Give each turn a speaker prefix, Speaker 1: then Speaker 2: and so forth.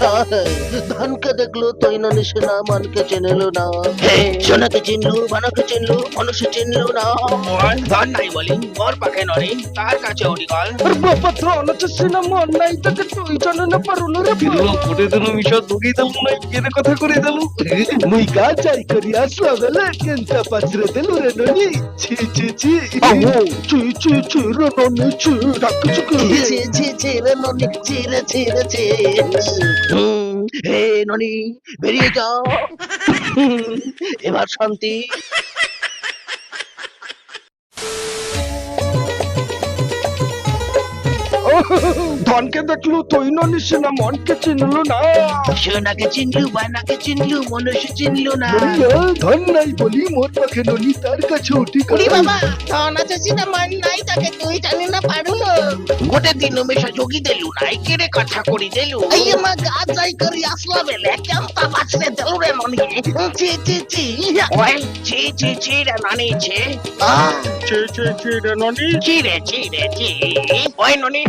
Speaker 1: ধনকে দেখলো তুই ননি সোনা মনকে চিনলো না, সোনাকে চিনলু বানাকে চিনলু মানুষে চিনলো না।
Speaker 2: ধন নাই বলি ওর পাখে ননি তার কাছে উঠি কল
Speaker 3: বাবা ধন আছে না মন নাই তাকে তুই জানো না পারুলো রে
Speaker 4: কিলো করে দিল মিশা তোকে দিল না কেন কথা করে দিল
Speaker 3: মুই গা যাই করি আসলা বেলা কেনটা পাছরে দিল রে ননি ছি ছি ছি ছি ছি ছি রে ননি ছি ডাকছু
Speaker 1: ছি ছি ছি রে ননি ছি রে ছি রে ছি। হে ননি বেরিয়ে যাও, এবার শান্তি।
Speaker 3: ধনকে দেখলো তুই ননি না মনকে চিনলো না,
Speaker 1: সোনাকে চিনলু বানাকে চিনলু মানুষে চিনলো না।
Speaker 3: ধন নাই বলি মোর পাখে ননি তার কাছে উঠি
Speaker 1: ওরে বাবা ধন আছে সিনা মান নাই তাকে তুই জানি না পারুলো, গোটে দিন মেশা যোগী দেলু নাই কেড়ে কথা করি দেলু। এই মা গা যাই করি আসলা বেলে কেমতা বাঁচলে দেলু রে ননি ছি ছি ছি। ওই ছি ছি ছি রে ননি ছি
Speaker 3: ছি ছি ছি রে ননি
Speaker 1: ছি রে ছি রে ছি। ওই ননি